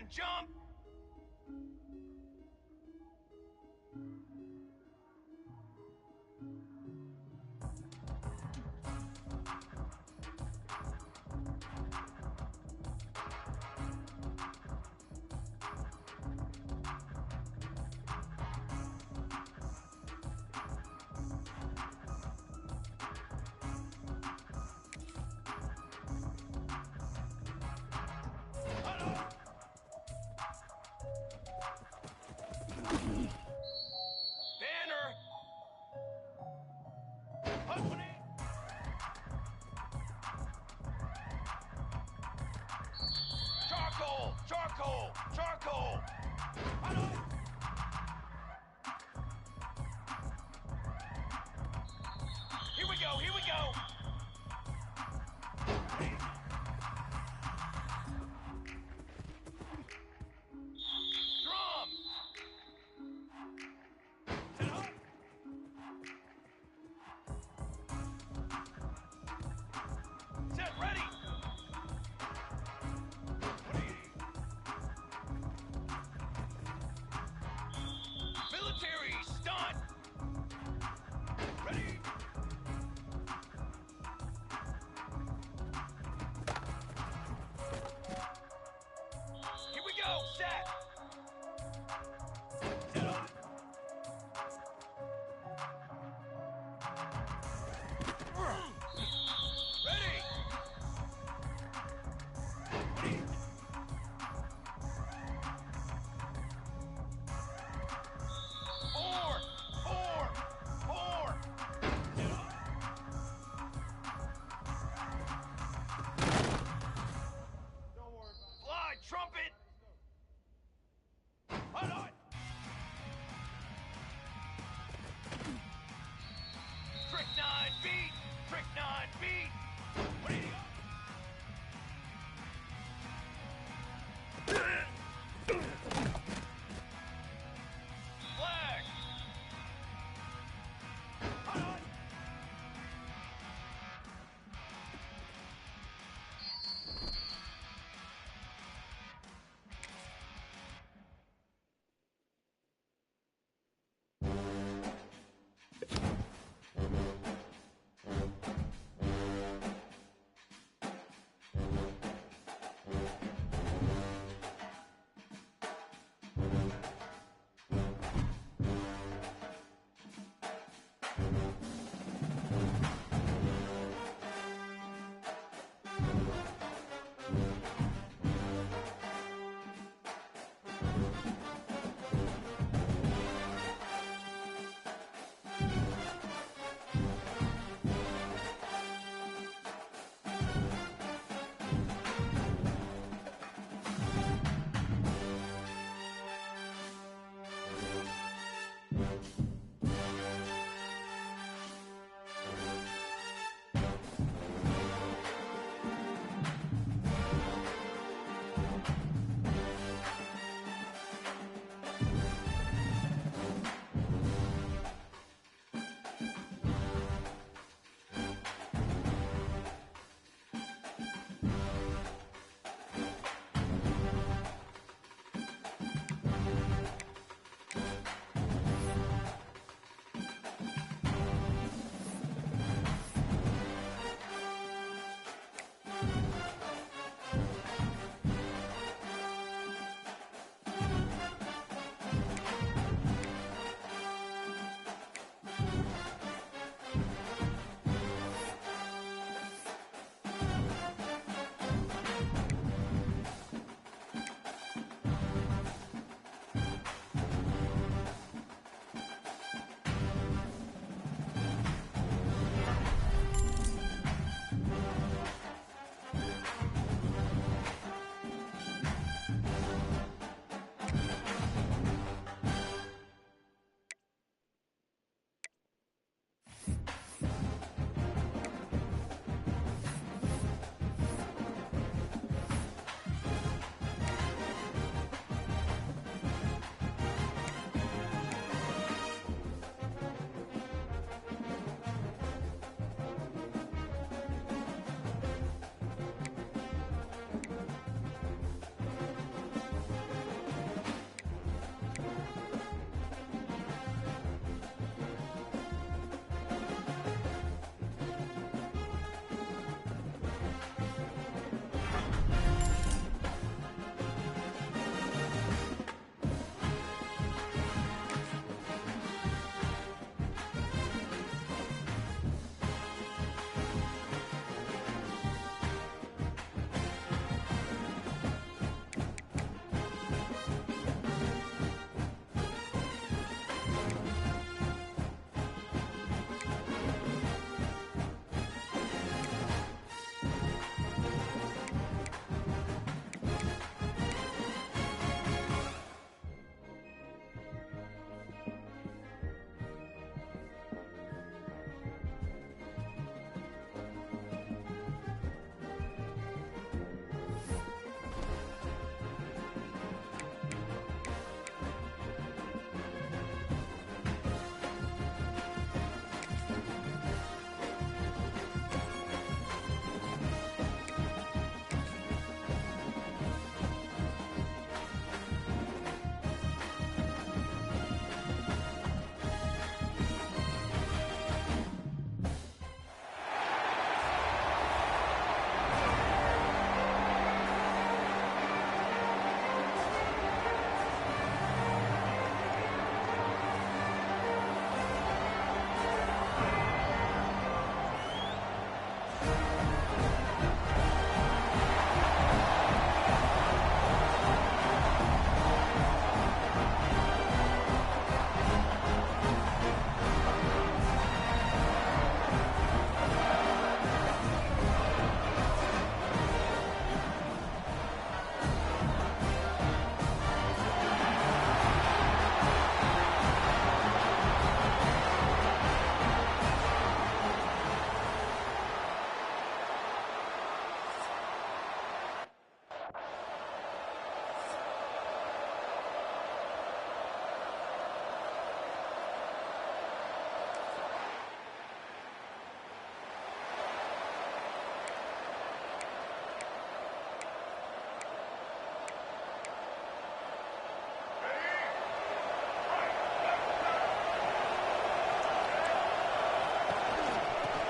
and jump!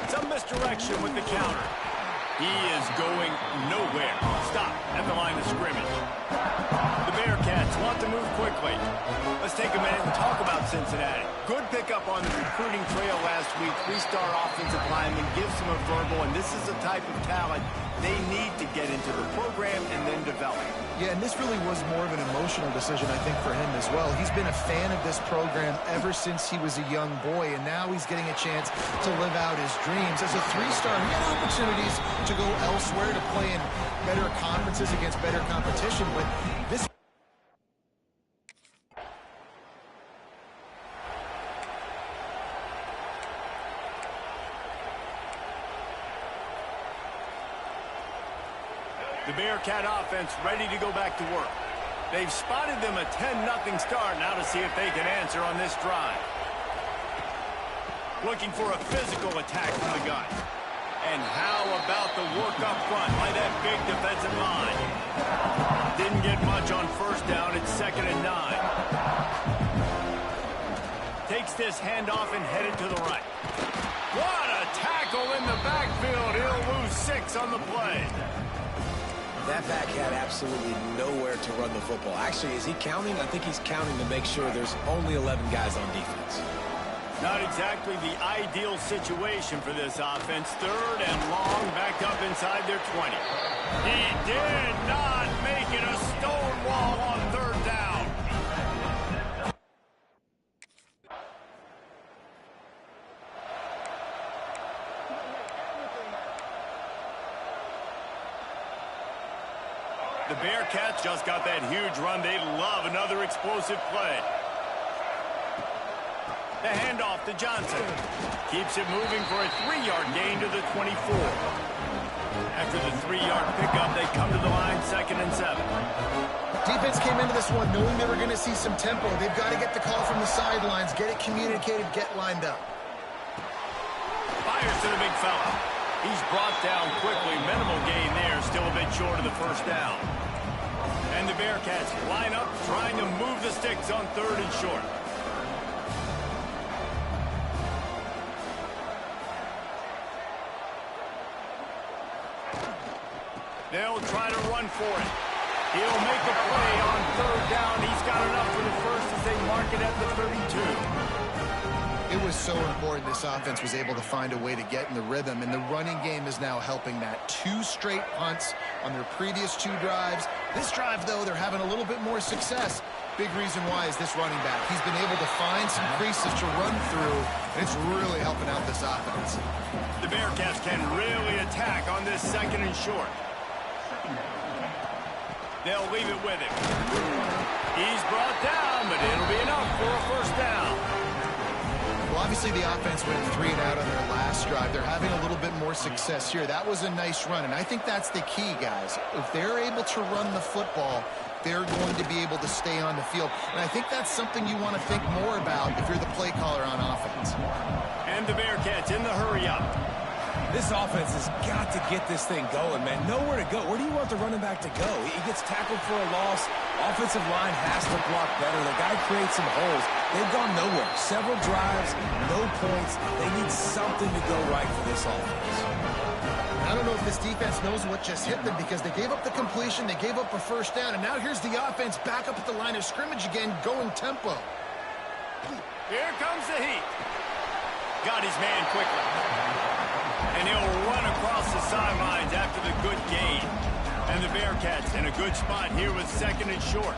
Some misdirection with the counter. He is going nowhere. Stop at the line of scrimmage. The Bearcats want to move quickly. Let's take a minute and talk about Cincinnati. Good pickup on the recruiting trail last week. Three-star offensive lineman gives them a verbal, and this is the type of talent they need to get into the program and then develop. Yeah, and this really was more of an emotional decision, I think, for him as well. He's been a fan of this program ever since he was a young boy, and now he's getting a chance to live out his dreams. As a three-star, he had opportunities to go elsewhere, to play in better conferences against better competition, but this... The Bearcat offense ready to go back to work. They've spotted them a 10-0 start. Now to see if they can answer on this drive. Looking for a physical attack from the gun. And how about the work up front by that big defensive line? Didn't get much on first down. It's 2nd and 9. Takes this handoff and headed to the right. What a tackle in the backfield. He'll lose 6 on the play. That back had absolutely nowhere to run the football. Actually, is he counting? I think he's counting to make sure there's only 11 guys on defense. Not exactly the ideal situation for this offense. 3rd and long, backed up inside their 20. He did not make it a stone wall on 3rd down. The Bearcats just got that huge run. They love another explosive play. The handoff to Johnson. Keeps it moving for a 3-yard gain to the 24. After the 3-yard pickup, they come to the line 2nd and 7. Defense came into this one knowing they were going to see some tempo. They've got to get the call from the sidelines, get it communicated, get lined up. Fires to the big fella. He's brought down quickly. Minimal gain there. Still a bit short of the first down. And the Bearcats line up, trying to move the sticks on 3rd and short. They'll try to run for it. He'll make a play on 3rd down. He's got enough for the first as they mark it at the 32. It was so important this offense was able to find a way to get in the rhythm, and the running game is now helping that. 2 straight punts on their previous 2 drives. This drive, though, they're having a little bit more success. Big reason why is this running back. He's been able to find some creases to run through, and it's really helping out this offense. The Bearcats can really attack on this 2nd and short. They'll leave it with him. He's brought down, but it'll be enough for a first down. Well, obviously the offense went 3 and out on their last drive. They're having a little bit more success here. That was a nice run, and I think that's the key, guys. If they're able to run the football, they're going to be able to stay on the field. And I think that's something you want to think more about if you're the play caller on offense. And the Bearcats in the hurry up. This offense has got to get this thing going, man. Nowhere to go. Where do you want the running back to go? He gets tackled for a loss. Offensive line has to block better. The guy creates some holes. They've gone nowhere. Several drives, no points. They need something to go right for this offense. I don't know if this defense knows what just hit them, because they gave up the completion, they gave up a first down, and now here's the offense back up at the line of scrimmage again, going tempo. Here comes the heat. Got his man quickly. And he'll run across the sidelines after the good gain. And the Bearcats in a good spot here with 2nd and short.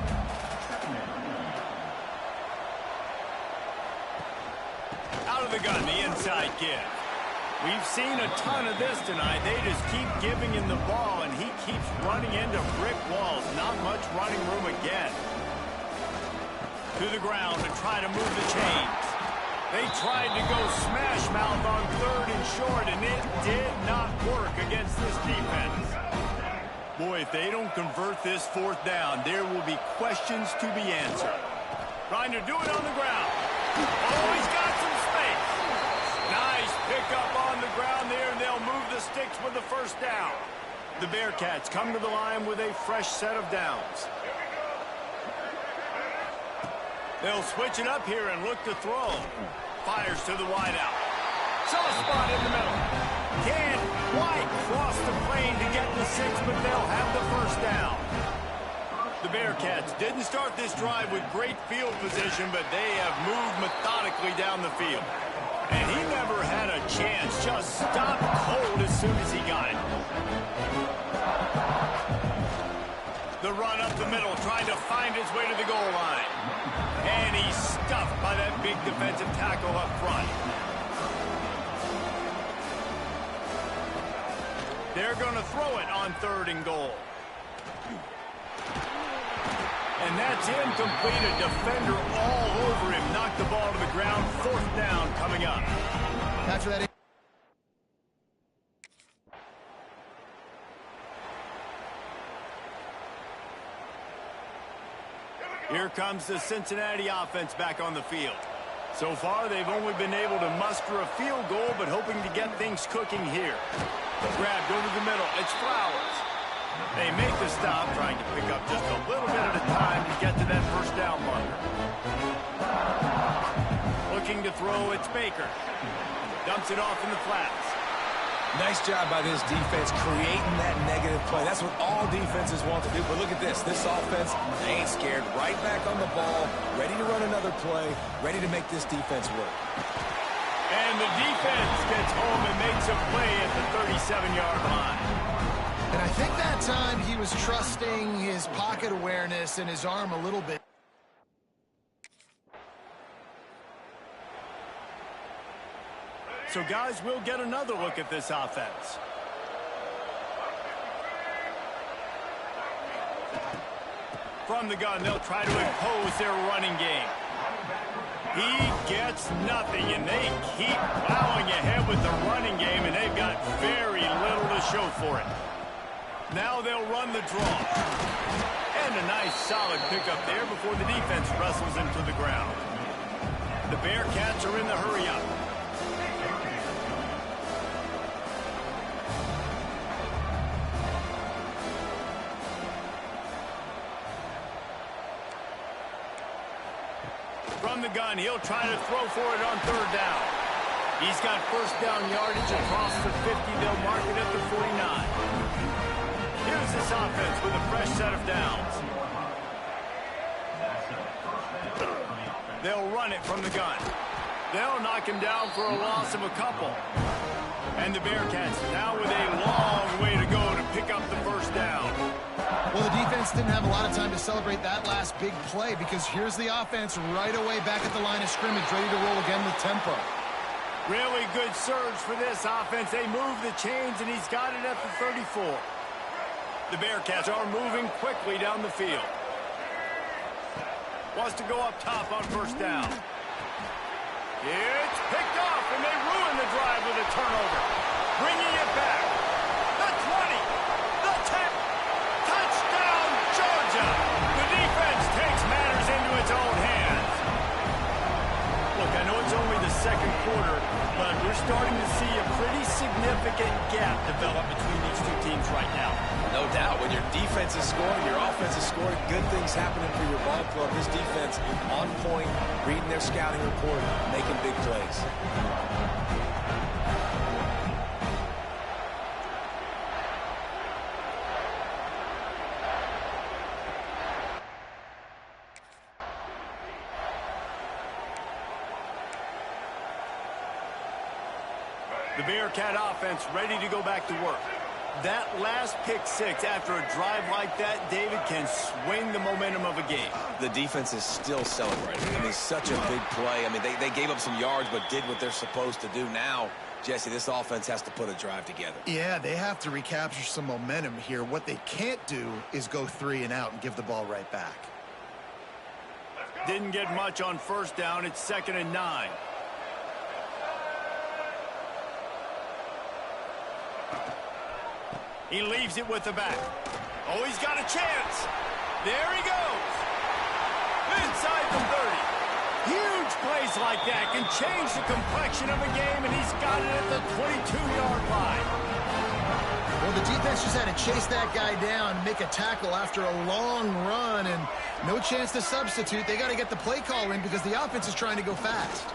Out of the gun, the inside give. We've seen a ton of this tonight. They just keep giving him the ball, and he keeps running into brick walls. Not much running room again. To the ground to try to move the chains. They tried to go smash mouth on 3rd and short, and it did not work against this defense. Boy, if they don't convert this 4th down, there will be questions to be answered. Trying to do it on the ground. Oh, he's got some space. Nice pickup on the ground there, and they'll move the sticks with the first down. The Bearcats come to the line with a fresh set of downs. They'll switch it up here and look to throw. Fires to the wideout. Soft spot in the middle. Can't quite cross the plane to get the 6, but they'll have the first down. The Bearcats didn't start this drive with great field position, but they have moved methodically down the field. And he never had a chance, just stopped cold as soon as he got it. The run up the middle, trying to find his way to the goal line. And he's stuffed by that big defensive tackle up front. They're going to throw it on 3rd and goal. And that's incomplete. A defender all over him. Knocked the ball to the ground. 4th down coming up. After that... Here comes the Cincinnati offense back on the field. So far, they've only been able to muster a field goal, but hoping to get things cooking here. Grabbed over the middle. It's Flowers. They make the stop, trying to pick up just a little bit at a time to get to that first down marker. Looking to throw, it's Baker. Dumps it off in the flats. Nice job by this defense creating that negative play. That's what all defenses want to do. But look at this. This offense ain't scared. Right back on the ball, ready to run another play, ready to make this defense work. And the defense gets home and makes a play at the 37-yard line. And I think that time he was trusting his pocket awareness and his arm a little bit. So, guys, we'll get another look at this offense. From the gun, they'll try to impose their running game. He gets nothing, and they keep plowing ahead with the running game, and they've got very little to show for it. Now they'll run the draw. And a nice solid pickup there before the defense wrestles him to the ground. The Bearcats are in the hurry-up. From the gun, he'll try to throw for it on 3rd down. He's got first down yardage across the 50. They'll mark it at the 49. Here's this offense with a fresh set of downs. They'll run it from the gun. They'll knock him down for a loss of a couple. And the Bearcats now with a long way to go to pick up the first down. Well, the defense didn't have a lot of time to celebrate that last big play because here's the offense right away back at the line of scrimmage, ready to roll again with tempo. Really good surge for this offense. They move the chains, and he's got it at the 34. The Bearcats are moving quickly down the field. Wants to go up top on first down. It's picked off, and they ruin the drive with a turnover. Bringing it back. The 20. The 10. Touchdown, Georgia. The defense takes matters into its own hands. Look, I know it's only the second quarter, but we're starting to see a pretty significant gap develop between these two teams right now. No doubt. When your defense is scoring, your offense is scoring, good things happening for your ball club. This defense on point, reading their scouting report, making big plays. The Bearcat offense ready to go back to work. That last pick six after a drive like that, David, can swing the momentum of a game. The defense is still celebrating. I mean, such a big play. I mean, they gave up some yards but did what they're supposed to do. Now, Jesse, this offense has to put a drive together. Yeah, they have to recapture some momentum here. What they can't do is go 3 and out and give the ball right back. Didn't get much on first down. It's 2nd and 9. He leaves it with the back. Oh, he's got a chance. There he goes. Inside the 30. Huge plays like that can change the complexion of a game, and he's got it at the 22-yard line. Well, the defense just had to chase that guy down, make a tackle after a long run, and no chance to substitute. They got to get the play call in because the offense is trying to go fast.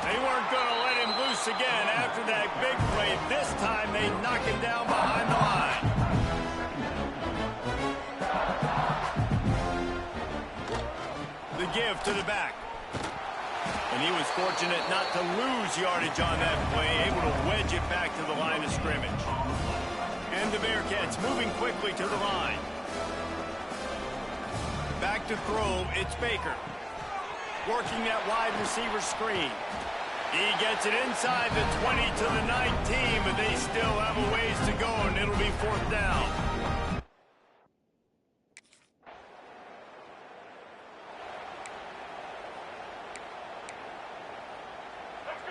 They weren't going to let him loose again after that big play. This time they knock him down behind the line. The give to the back. And he was fortunate not to lose yardage on that play, able to wedge it back to the line of scrimmage. And the Bearcats moving quickly to the line. Back to throw, it's Baker. Working that wide receiver screen. He gets it inside the 20 to the 19, but they still have a ways to go, and it'll be 4th down.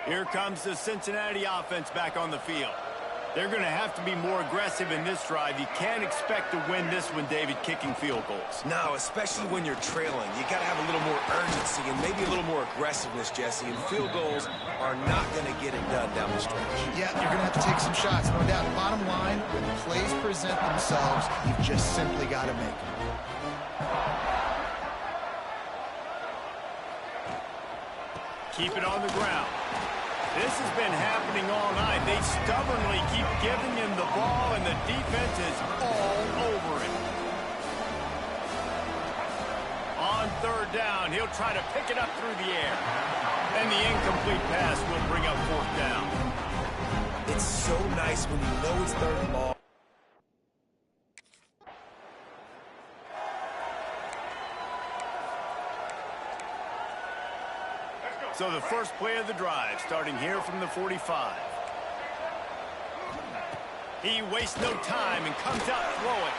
Here comes the Cincinnati offense back on the field. They're going to have to be more aggressive in this drive. You can't expect to win this one, David, kicking field goals. No, especially when you're trailing. You got to have a little more urgency and maybe a little more aggressiveness, Jesse. And field goals are not going to get it done down the stretch. Yeah, you're going to have to take some shots, no doubt. Bottom line, when plays present themselves, you've just simply got to make them. Keep it on the ground. This has been happening all night. They stubbornly keep giving him the ball, and the defense is all over it. On 3rd down, he'll try to pick it up through the air. And the incomplete pass will bring up 4th down. It's so nice when you know it's 3rd and ball. So the first play of the drive, starting here from the 45. He wastes no time and comes out throwing.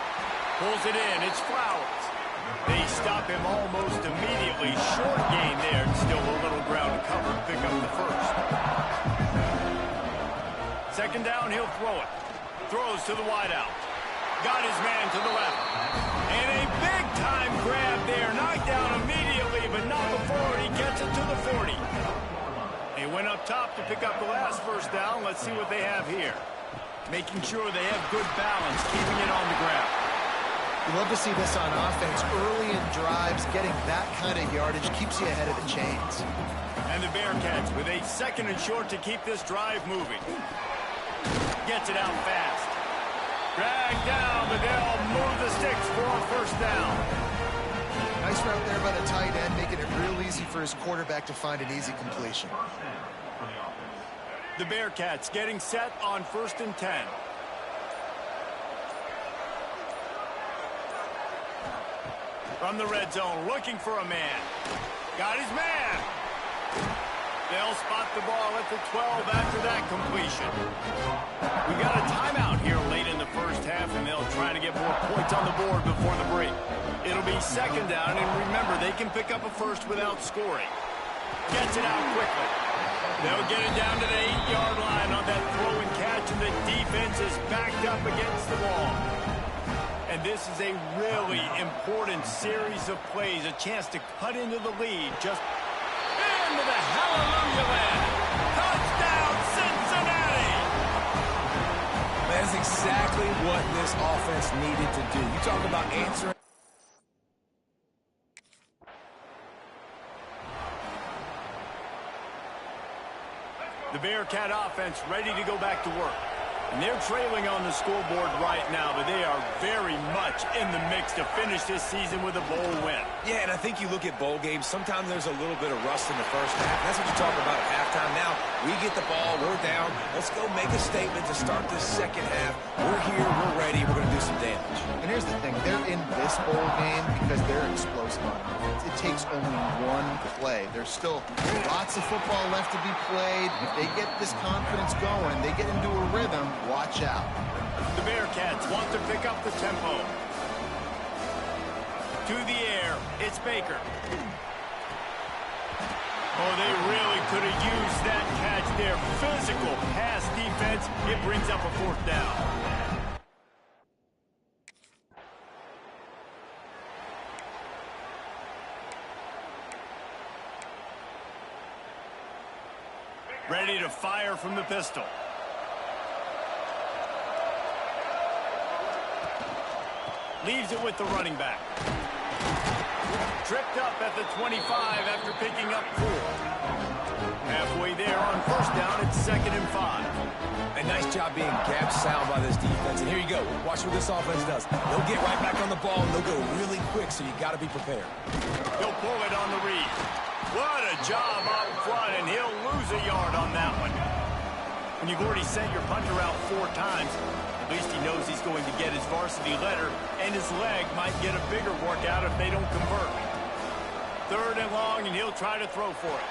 Pulls it in. It's Flowers. They stop him almost immediately. Short gain there. Still a little ground to cover and pick up the first. 2nd down, he'll throw it. Throws to the wideout. Got his man to the left. And a big-time grab there. Knocked down immediately, but not before he gets it to the 40. They went up top to pick up the last 1st down. Let's see what they have here. Making sure they have good balance, keeping it on the ground. You love to see this on offense. Early in drives, getting that kind of yardage keeps you ahead of the chains. And the Bearcats with a 2nd and short to keep this drive moving. Gets it out fast. Dragged down, but they'll move the sticks for a 1st down. Nice route there by the tight end, making it real easy for his quarterback to find an easy completion. The Bearcats getting set on 1st and 10. From the red zone, looking for a man. Got his man. They'll spot the ball at the 12 after that completion. We got a timeout here late in the 1st half, and they'll try to get more points on the board before the break. It'll be 2nd down, and remember, they can pick up a first without scoring. Gets it out quickly. They'll get it down to the 8-yard line on that throw and catch, and the defense is backed up against the wall. And this is a really important series of plays, a chance to cut into the lead. Just into the hallelujah land. Touchdown, Cincinnati! That's exactly what this offense needed to do. You talk about answering. The Bearcat offense ready to go back to work. And they're trailing on the scoreboard right now, but they are very much in the mix to finish this season with a bowl win. Yeah, and I think you look at bowl games, sometimes there's a little bit of rust in the 1st half. That's what you talk about at halftime. Now, we get the ball, we're down. Let's go make a statement to start this 2nd half. We're here, we're ready, we're going to do some damage. And here's the thing, they're in this bowl game because they're explosive on offense. It takes only one play. There's still lots of football left to be played. If they get this confidence going, they get into a rhythm, watch out. The Bearcats want to pick up the tempo. To the air, it's Baker. Oh, they really could have used that catch there. Physical pass defense. It brings up a 4th down. Ready to fire from the pistol. Leaves it with the running back. Tripped up at the 25 after picking up 4. Halfway there. first down. It's 2nd and 5. A nice job being gap sound by this defense. And here you go. Watch what this offense does. They'll get right back on the ball, and they'll go really quick, so you got to be prepared. He'll pull it on the read. What a job up front, and he'll lose a yard on that one. When you've already sent your punter out 4 times, at least he knows he's going to get his varsity letter, and his leg might get a bigger workout if they don't convert. 3rd and long, and he'll try to throw for it.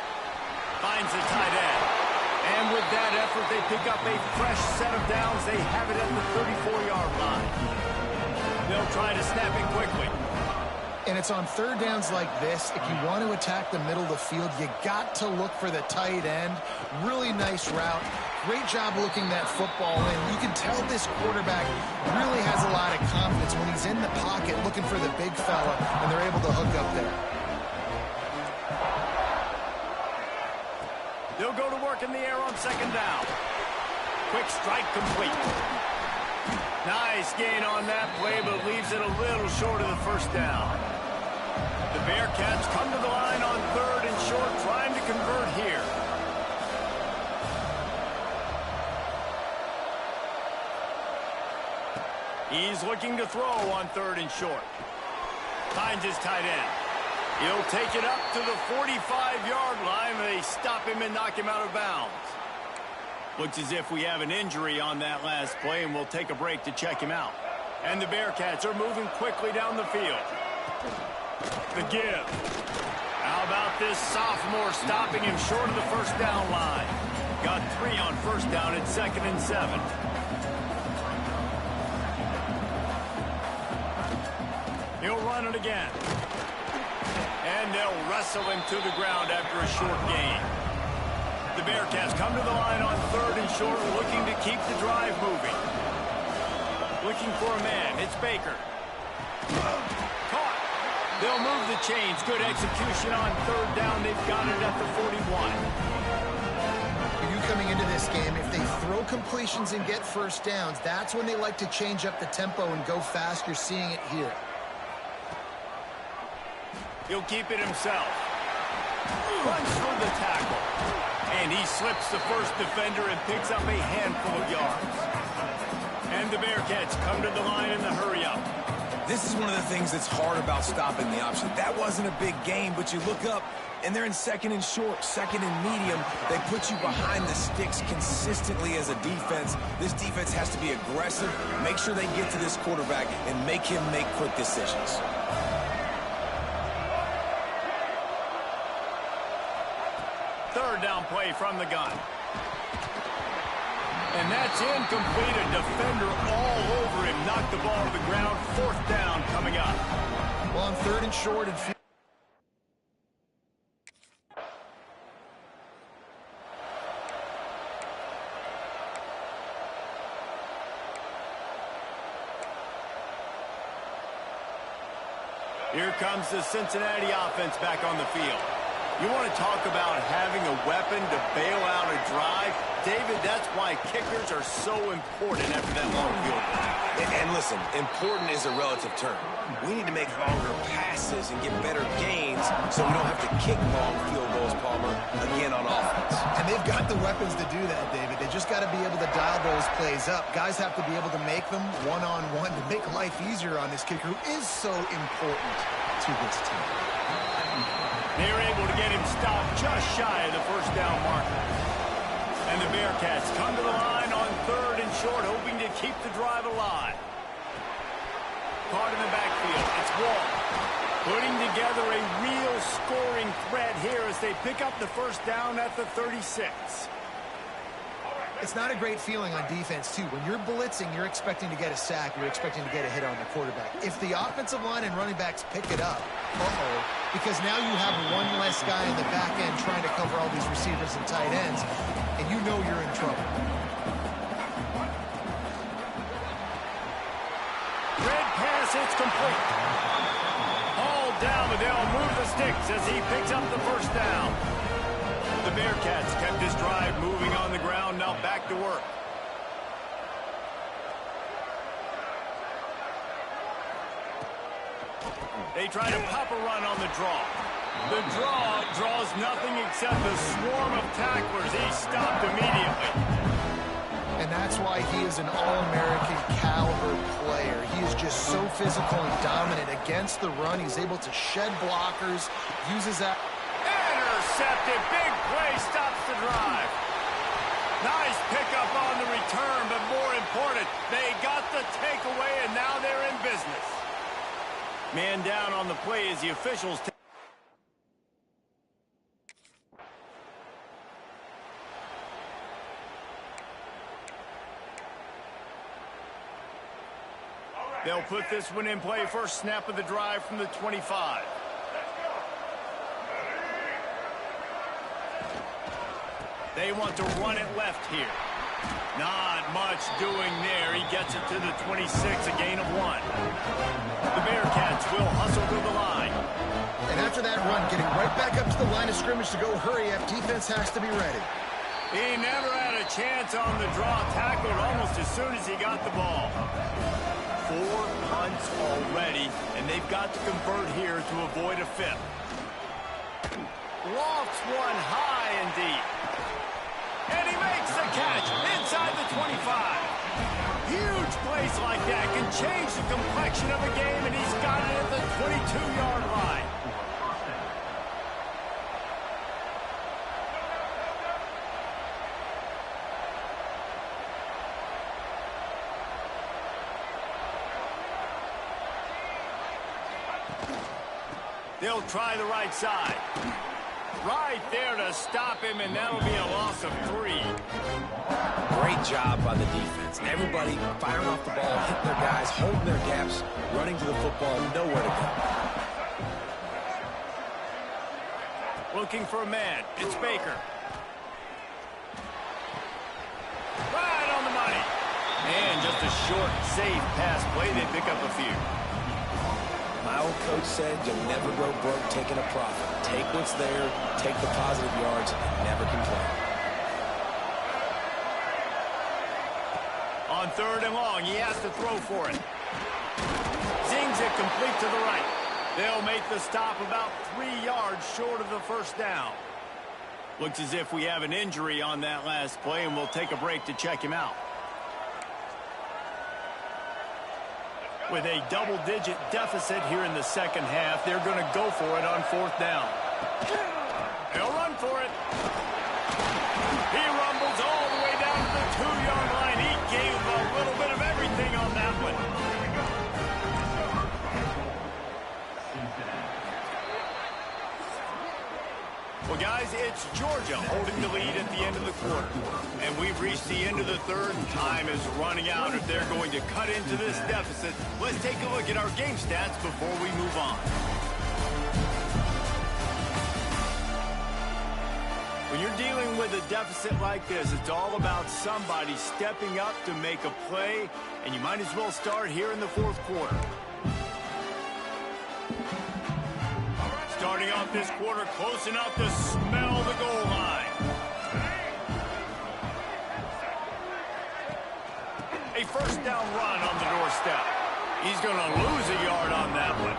Finds the tight end. And with that effort, they pick up a fresh set of downs. They have it at the 34-yard line. They'll try to snap it quickly. And it's on 3rd downs like this. If you want to attack the middle of the field, you got to look for the tight end. Really nice route. Great job looking that football in. You can tell this quarterback really has a lot of confidence when he's in the pocket looking for the big fella, and they're able to hook up there. They'll go to work in the air on 2nd down. Quick strike complete. Nice gain on that play, but leaves it a little short of the first down. The Bearcats come to the line on 3rd and short, trying to convert here. He's looking to throw on 3rd and short. Finds his tight end. He'll take it up to the 45-yard line. They stop him and knock him out of bounds. Looks as if we have an injury on that last play, and we'll take a break to check him out. And the Bearcats are moving quickly down the field. The give. How about this sophomore stopping him short of the first down line? Got 3 on first down at 2nd and 7. He'll run it again. And they'll wrestle him to the ground after a short gain. The Bearcats come to the line on 3rd and short, looking to keep the drive moving. Looking for a man. It's Baker. Caught. They'll move the chains. Good execution on 3rd down. They've got it at the 41. You coming into this game, if they throw completions and get first downs, that's when they like to change up the tempo and go fast. You're seeing it here. He'll keep it himself. Runs for the tackle. And he slips the first defender and picks up a handful of yards. And the Bearcats come to the line in the hurry-up. This is one of the things that's hard about stopping the option. That wasn't a big game, but you look up, and they're in 2nd and short, 2nd and medium. They put you behind the sticks consistently as a defense. This defense has to be aggressive, make sure they get to this quarterback, and make him make quick decisions. Third down play from the gun. And that's incomplete. A defender all over him. Knocked the ball to the ground. 4th down coming up. Well, on 3rd and short and here comes the Cincinnati offense back on the field. You want to talk about having a weapon to bail out a drive? David, that's why kickers are so important after that long field goal. And listen, important is a relative term. We need to make longer passes and get better gains so we don't have to kick long field goals, Palmer, again on offense. And they've got the weapons to do that, David. They just got to be able to dial those plays up. Guys have to be able to make them one-on-one to make life easier on this kicker who is so important to this team. They were able to get him stopped just shy of the first down marker. And the Bearcats come to the line on 3rd and short, hoping to keep the drive alive. Caught in the backfield. It's Wall. Putting together a real scoring threat here as they pick up the first down at the 36. It's not a great feeling on defense, too. When you're blitzing, you're expecting to get a sack. You're expecting to get a hit on the quarterback. If the offensive line and running backs pick it up, because now you have one less guy in the back end trying to cover all these receivers and tight ends, and you know you're in trouble. Red pass, it's complete. All down, but they'll move the sticks as he picks up the first down. The Bearcats kept this drive moving on the ground, now back to work. They try to pop a run on the draw. The draw draws nothing except a swarm of tacklers. He stopped immediately. And that's why he is an all-American caliber player. He is just so physical and dominant against the run. He's able to shed blockers, uses that. Intercepted. Big play stops the drive. Nice pickup on the return, but more important, they got the takeaway, and now they're in business. Man down on the play as the officials take. They'll put this one in play. First snap of the drive from the 25. They want to run it left here. Not much doing there. He gets it to the 26, a gain of 1. The Bearcats will hustle to the line. And after that run, getting right back up to the line of scrimmage to go hurry up, defense has to be ready. He never had a chance on the draw. Tackled almost as soon as he got the ball. 4 punts already, and they've got to convert here to avoid a 5th. Lofts one high and deep. And he makes the catch inside the 25. Huge plays like that can change the complexion of a game, and he's got it at the 22-yard line. They'll try the right side. Right there to stop him, and that'll be a loss of 3. Great job by the defense. Everybody firing off the ball, hitting their guys, holding their gaps, running to the football, nowhere to go. Looking for a man. It's Baker. Right on the money. And just a short, safe pass play. They pick up a few. My old coach said you'll never go broke taking a profit. Take what's there, take the positive yards, and never complain. On 3rd and long, he has to throw for it. Zings it complete to the right. They'll make the stop about 3 yards short of the first down. Looks as if we have an injury on that last play, and we'll take a break to check him out. With a double-digit deficit here in the second half, they're going to go for it on 4th down. They'll run for it. He rumbles all the way down to the 2-yard line. He gave a little bit of everything on that one. Well, guys, it's Georgia holding the lead at the end of the quarter. And we've reached the end of the 3rd. Time is running out. If they're going to cut into this deficit, let's take a look at our game stats before we move on. When you're dealing with a deficit like this, it's all about somebody stepping up to make a play, and you might as well start here in the 4th quarter. Starting off this quarter close enough to smell the goal line. A first down run on the doorstep. He's going to lose a yard on that one.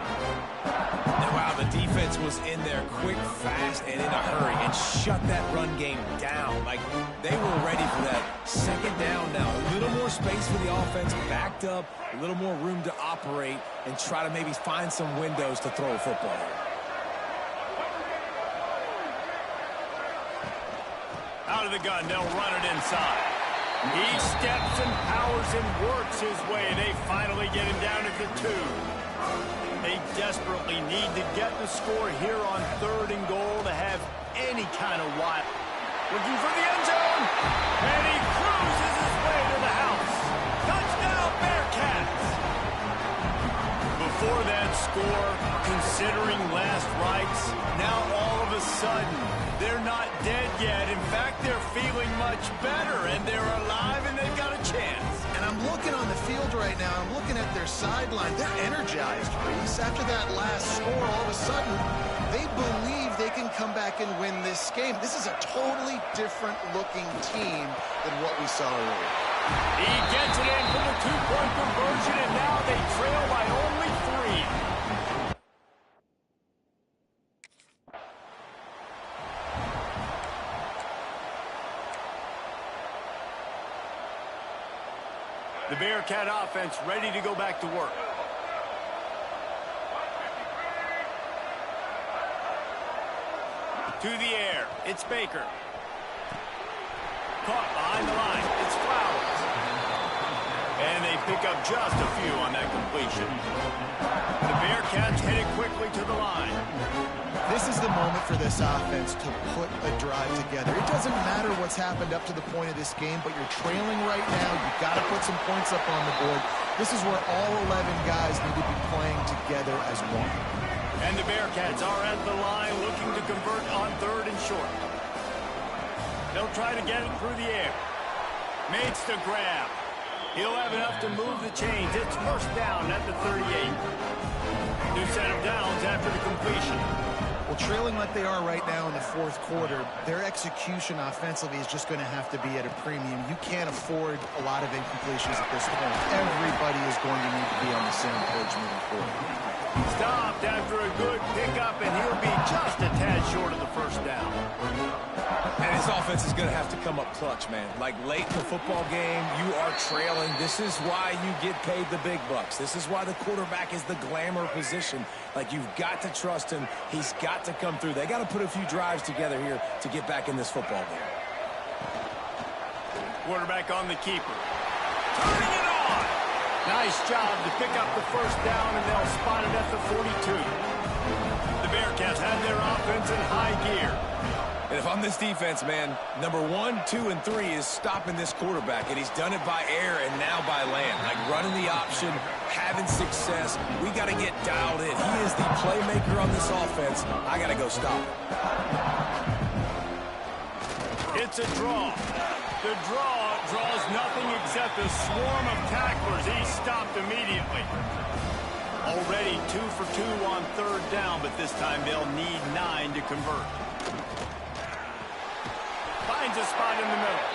And wow, the defense was in there quick, fast, and in a hurry and shut that run game down. Like they were ready for that 2nd down now. A little more space for the offense, backed up, a little more room to operate and try to maybe find some windows to throw a football. Out of the gun, they'll run it inside. He steps and powers and works his way. They finally get him down at the 2. They desperately need to get the score here on 3rd and goal to have any kind of wild. Looking for the end zone. And he cruises his way to the house. Touchdown, Bearcats. Before that score, considering last rites, now all of a sudden, they're not dead yet. In fact, they're feeling much better, and they're alive, and they've got a chance. And I'm looking on the field right now. I'm looking at their sideline. They're energized, Reese. After that last score, all of a sudden, they believe they can come back and win this game. This is a totally different-looking team than what we saw earlier. He gets it in for the 2-point conversion, and now they trail by only 3. The Bearcat offense ready to go back to work. To the air, it's Baker. Caught behind the line, it's Flowers. And they pick up just a few on that completion. The Bearcats headed quickly to the line. This is the moment for this offense to put a drive together. It doesn't matter what's happened up to the point of this game, but you're trailing right now. You've got to put some points up on the board. This is where all 11 guys need to be playing together as one. And the Bearcats are at the line looking to convert on 3rd and short. They'll try to get it through the air. Makes the grab. He'll have enough to move the chains. It's first down at the 38. New set of downs after the completion. Well, trailing like they are right now in the 4th quarter, their execution offensively is just going to have to be at a premium. You can't afford a lot of incompletions at this point. Everybody is going to need to be on the same page moving forward. Stopped after a good pickup, and he'll be just a tad short of the first down. And his offense is going to have to come up clutch, man. Like late in the football game, you are trailing. This is why you get paid the big bucks. This is why the quarterback is the glamour position. Like, you've got to trust him. He's got to come through. They got to put a few drives together here to get back in this football game. Quarterback on the keeper. Turning it on! Nice job to pick up the first down, and they'll spot it at the 42. The Bearcats have their offense in high gear. And if I'm this defense, man, number 1, 2, and 3 is stopping this quarterback, and he's done it by air and now by land. Like running the option, having success. We got to get dialed in. He is the playmaker on this offense. I got to go stop him. It's a draw. The draw draws nothing except a swarm of tacklers. He's stopped immediately. Already 2 for 2 on 3rd down, but this time they'll need 9 to convert. Finds a spot in the middle.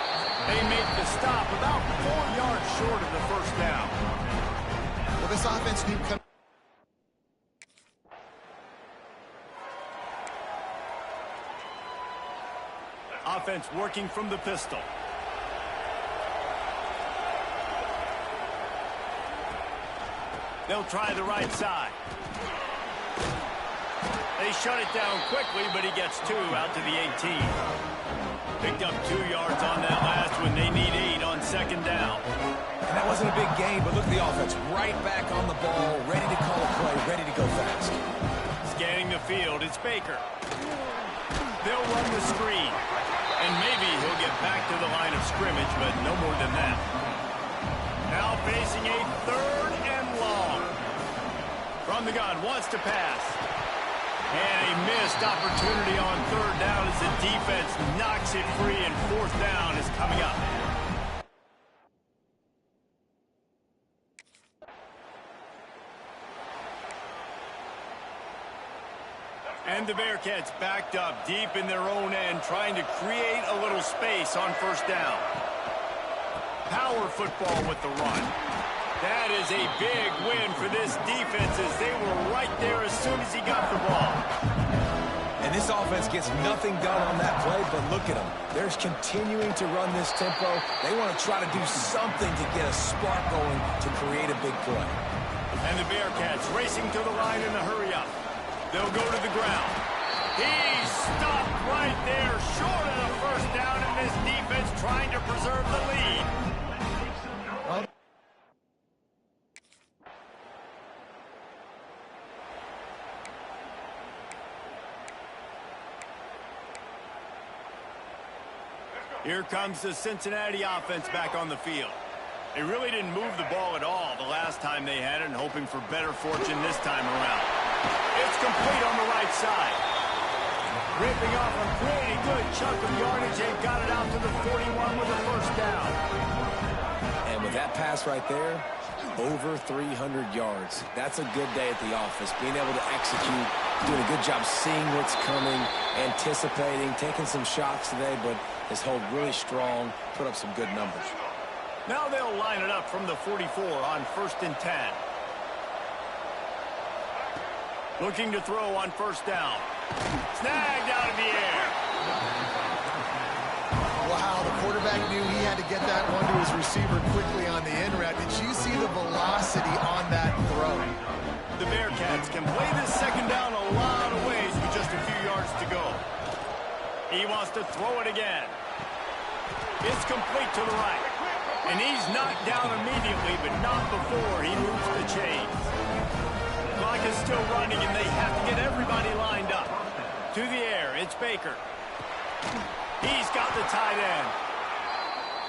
They make the stop about 4 yards short of the first down. Well, this offense need come. Offense working from the pistol. They'll try the right side. They shut it down quickly, but he gets 2 out to the 18. Picked up 2 yards on that last one. They need 8 on 2nd down. And that wasn't a big gain, but look at the offense. Right back on the ball, ready to call a play, ready to go fast. Scanning the field, it's Baker. They'll run the screen. And maybe he'll get back to the line of scrimmage, but no more than that. Now facing a 3rd and long. From the gun, wants to pass. And a missed opportunity on 3rd down as the defense knocks it free, and 4th down is coming up. And the Bearcats backed up deep in their own end, trying to create a little space on 1st down. Power football with the run. That is a big win for this defense, as they were right there as soon as he got the ball. And this offense gets nothing done on that play, but look at them. They're continuing to run this tempo. They want to try to do something to get a spark going to create a big play. And the Bearcats racing to the line in the hurry up. They'll go to the ground. He's stopped right there, short of the first down, and this defense trying to preserve the lead. Here comes the Cincinnati offense back on the field. They really didn't move the ball at all the last time they had it, and hoping for better fortune this time around. It's complete on the right side. Ripping off a pretty good chunk of yardage. They've got it out to the 41 with a first down. And with that pass right there, over 300 yards. That's a good day at the office. Being able to execute, doing a good job seeing what's coming, anticipating, taking some shots today, but has held really strong, put up some good numbers. Now they'll line it up from the 44 on 1st and 10. Looking to throw on 1st down. Snagged out of the air. Wow, the quarterback knew he had to get that one to his receiver quickly on the in route. Did you see the velocity on that throw? The Bearcats can play this second down a lot of ways with just a few yards to go. He wants to throw it again. It's complete to the right. And he's knocked down immediately, but not before he moves the chains. Clock is still running, and they have to get everybody lined up. To the air, it's Baker. He's got the tight end.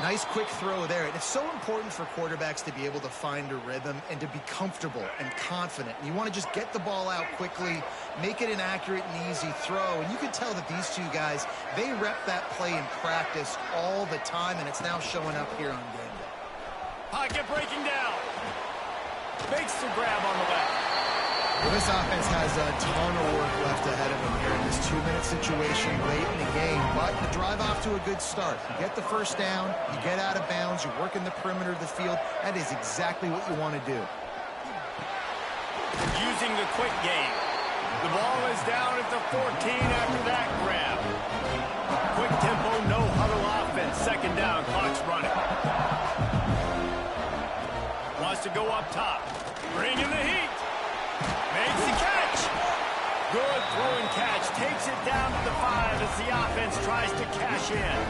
Nice quick throw there. And it's so important for quarterbacks to be able to find a rhythm and to be comfortable and confident. And you want to just get the ball out quickly, make it an accurate and easy throw. And you can tell that these two guys, they rep that play in practice all the time, and it's now showing up here on game day. Pocket breaking down. Makes the grab on the left. Well, this offense has a ton of work left ahead of them here in this 2-minute situation late in the game. But the drive off to a good start. You get the first down, you get out of bounds, you work in the perimeter of the field. That is exactly what you want to do. Using the quick game. The ball is down at the 14 after that grab. Quick tempo, no huddle offense. Second down, clock's running. Wants to go up top. Bring in the heat. Makes the catch. Good throw and catch. Takes it down to the 5 as the offense tries to cash in.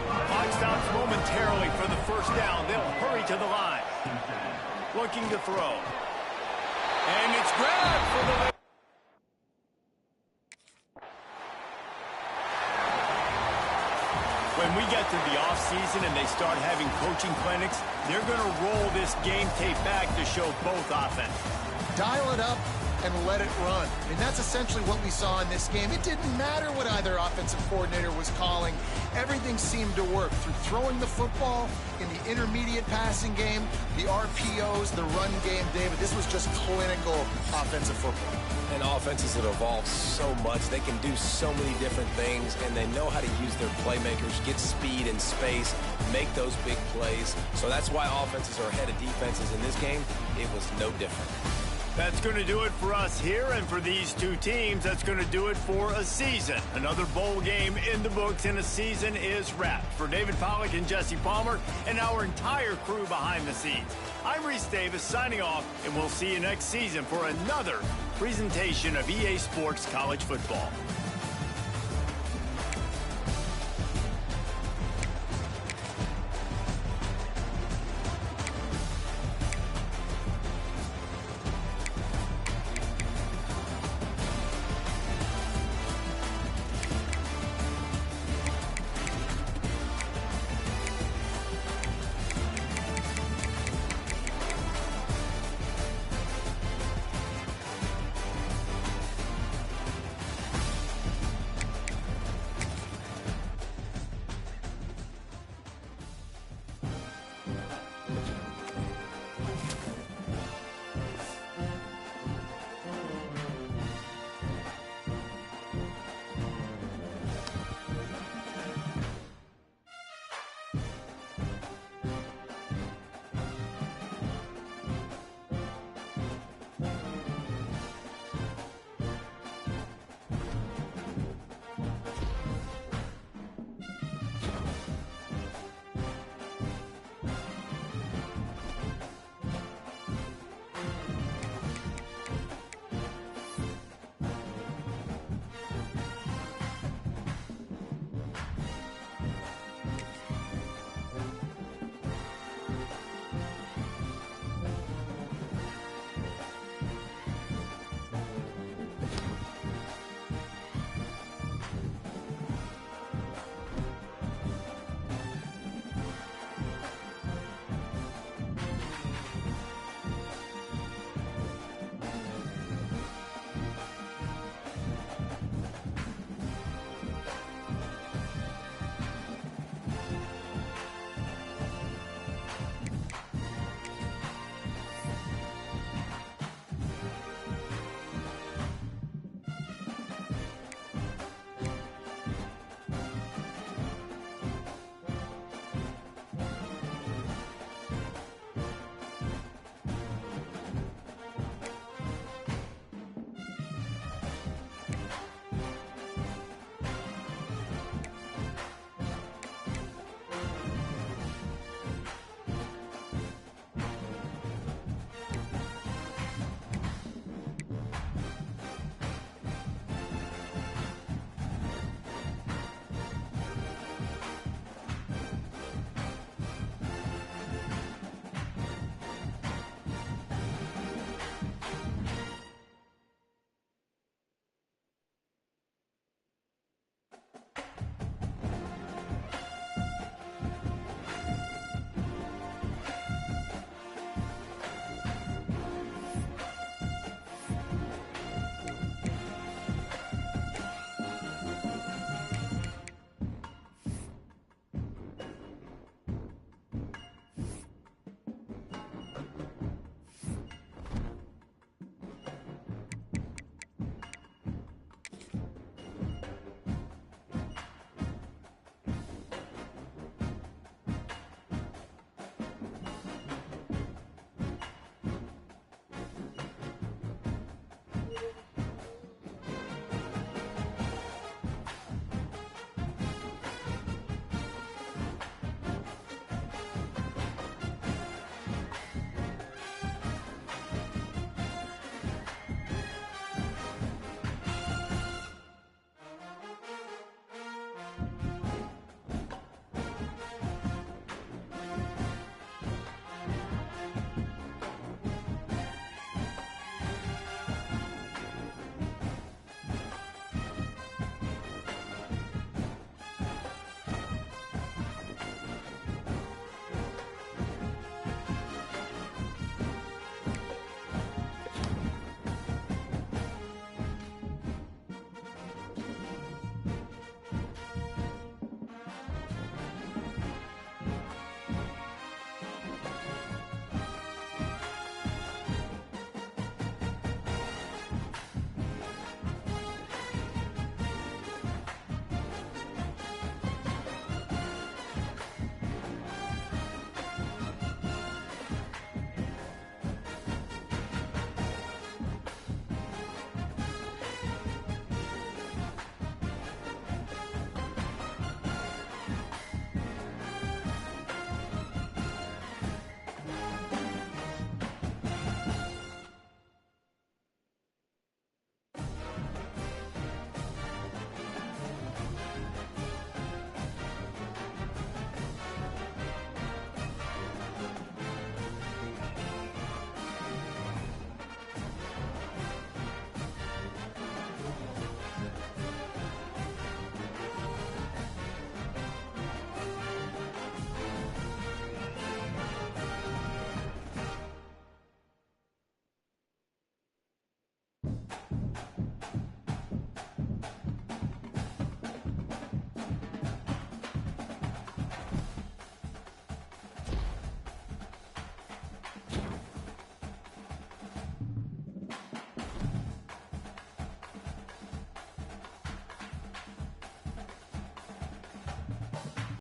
Clock stops momentarily for the first down. They'll hurry to the line. Looking to throw. And it's grabbed for the... When we get to the offseason and they start having coaching clinics, they're going to roll this game tape back to show both offense. Dial it up and let it run. And that's essentially what we saw in this game. It didn't matter what either offensive coordinator was calling. Everything seemed to work through throwing the football in the intermediate passing game, the RPOs, the run game. David, this was just clinical offensive football. And offenses that evolve so much, they can do so many different things, and they know how to use their playmakers, get speed and space, make those big plays. So that's why offenses are ahead of defenses in this game. It was no different. That's going to do it for us here, and for these two teams, that's going to do it for a season. Another bowl game in the books, and a season is wrapped. For David Pollack and Jesse Palmer and our entire crew behind the scenes, I'm Reese Davis signing off, and we'll see you next season for another presentation of EA Sports College Football.